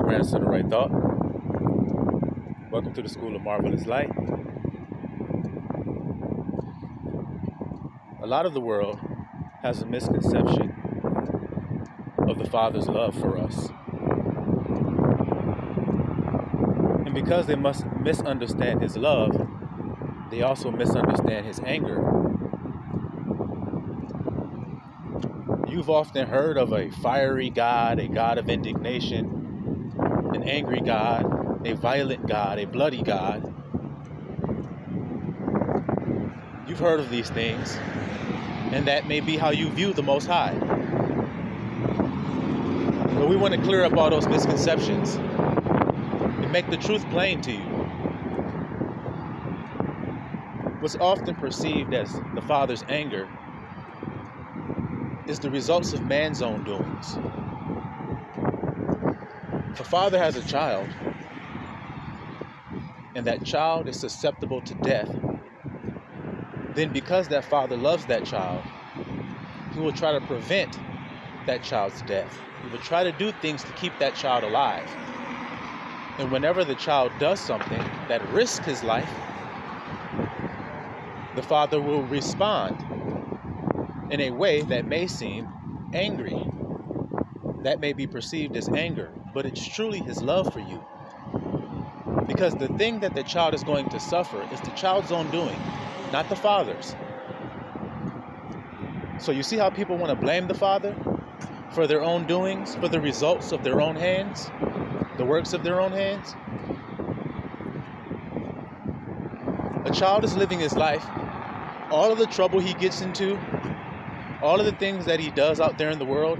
grandson of Right Thought. Welcome to the School of Marvelous Light. A lot of the world has a misconception of the Father's love for us. And because they must misunderstand His love, they also misunderstand His anger. You've often heard of a fiery God, a God of indignation, an angry God, a violent God, a bloody God. You've heard of these things, and that may be how you view the Most High. But we want to clear up all those misconceptions and make the truth plain to you. What's often perceived as the Father's anger is the results of man's own doings. If a father has a child, and that child is susceptible to death, then because that father loves that child, he will try to prevent that child's death. He will try to do things to keep that child alive. And whenever the child does something that risks his life, the father will respond in a way that may seem angry. That may be perceived as anger, but it's truly his love for you. Because the thing that the child is going to suffer is the child's own doing, not the father's. So you see how people want to blame the father for their own doings, for the results of their own hands, the works of their own hands? A child is living his life. All of the trouble he gets into, all of the things that he does out there in the world,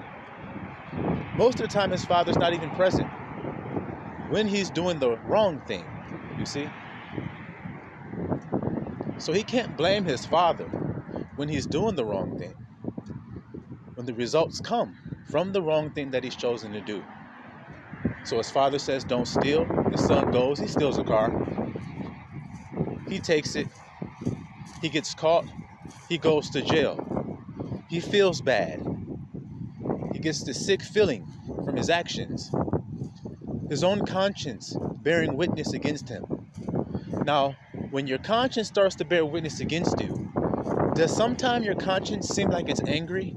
most of the time his father's not even present when he's doing the wrong thing, you see? So he can't blame his father when he's doing the wrong thing, when the results come from the wrong thing that he's chosen to do. So his father says, don't steal. His son goes, he steals a car. He takes it. He gets caught. He goes to jail. He feels bad. He gets this sick feeling from his actions. His own conscience bearing witness against him. Now, when your conscience starts to bear witness against you, does sometimes your conscience seem like it's angry?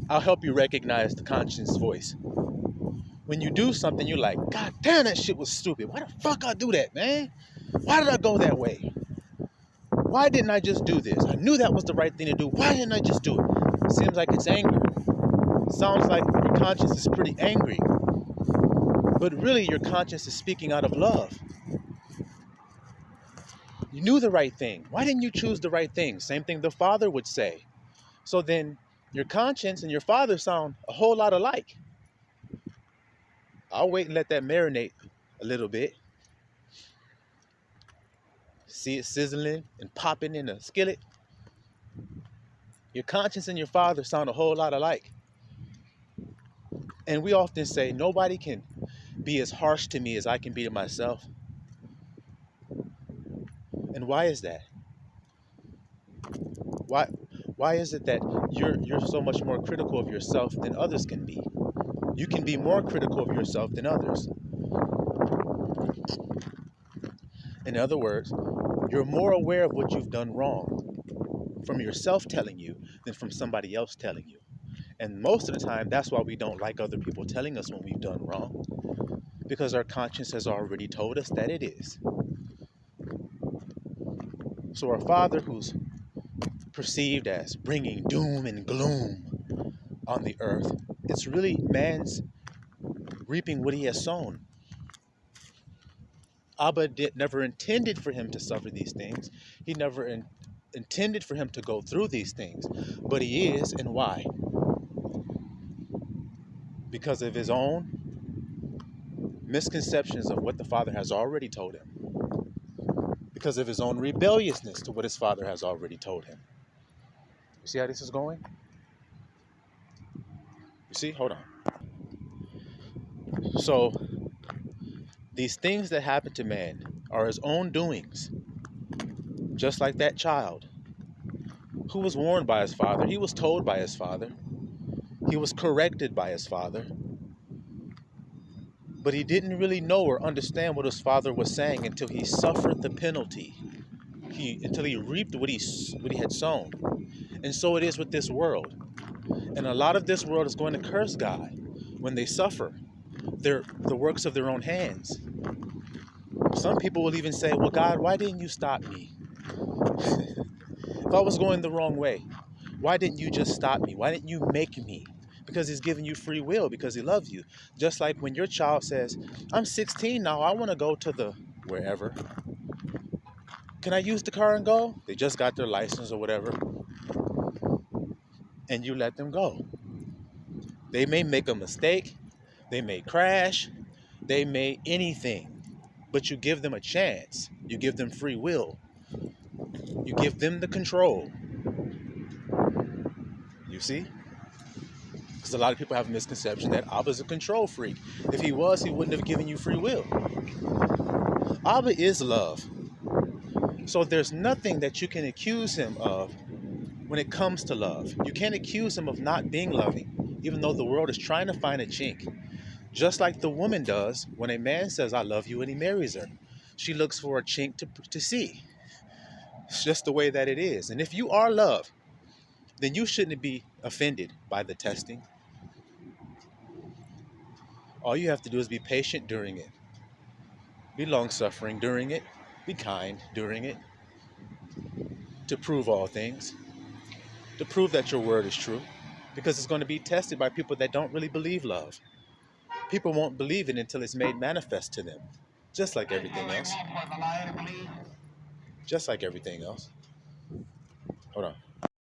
I'll help you recognize the conscience voice. When you do something, you're like, God damn, that shit was stupid. Why the fuck I do that, man? Why did I go that way? Why didn't I just do this? I knew that was the right thing to do. Why didn't I just do it? Seems like it's anger. Sounds like your conscience is pretty angry. But really, your conscience is speaking out of love. You knew the right thing. Why didn't you choose the right thing? Same thing the father would say. So then your conscience and your father sound a whole lot alike. I'll wait and let that marinate a little bit. See it sizzling and popping in a skillet. Your conscience and your father sound a whole lot alike. And we often say, nobody can be as harsh to me as I can be to myself. And why is that? Why is it that you're so much more critical of yourself than others can be? You can be more critical of yourself than others. In other words, you're more aware of what you've done wrong from yourself telling you than from somebody else telling you. And most of the time, that's why we don't like other people telling us when we've done wrong. Because our conscience has already told us that it is. So our Father, who's perceived as bringing doom and gloom on the earth, it's really man's reaping what he has sown. Abba never intended for him to suffer these things. He never intended for him to go through these things. But he is, and why? Because of his own misconceptions of what the Father has already told him. Because of his own rebelliousness to what his Father has already told him. You see how this is going? You see? Hold on. So, these things that happen to man are his own doings. Just like that child who was warned by his father. He was told by his father. He was corrected by his father, but he didn't really know or understand what his father was saying until he suffered the penalty. Until he reaped what he had sown. And so it is with this world. And a lot of this world is going to curse God when they suffer the works of their own hands. Some people will even say, well, God, why didn't you stop me? If I was going the wrong way, why didn't you just stop me? Why didn't you make me? Because he's giving you free will, because he loves you. Just like when your child says, I'm 16 now, I want to go to the wherever. Can I use the car and go? They just got their license or whatever. And you let them go. They may make a mistake. They may crash. They may anything. But you give them a chance. You give them free will. You give them the control. You see? Because a lot of people have a misconception that Abba's a control freak. If he was, he wouldn't have given you free will. Abba is love. So there's nothing that you can accuse him of when it comes to love. You can't accuse him of not being loving, even though the world is trying to find a chink. Just like the woman does when a man says, I love you, and he marries her. She looks for a chink to see. It's just the way that it is. And if you are love, then you shouldn't be offended by the testing. All you have to do is be patient during it. Be long-suffering during it. Be kind during it. To prove all things. To prove that your word is true. Because it's going to be tested by people that don't really believe love. People won't believe it until it's made manifest to them. Just like everything else. Just like everything else. Hold on.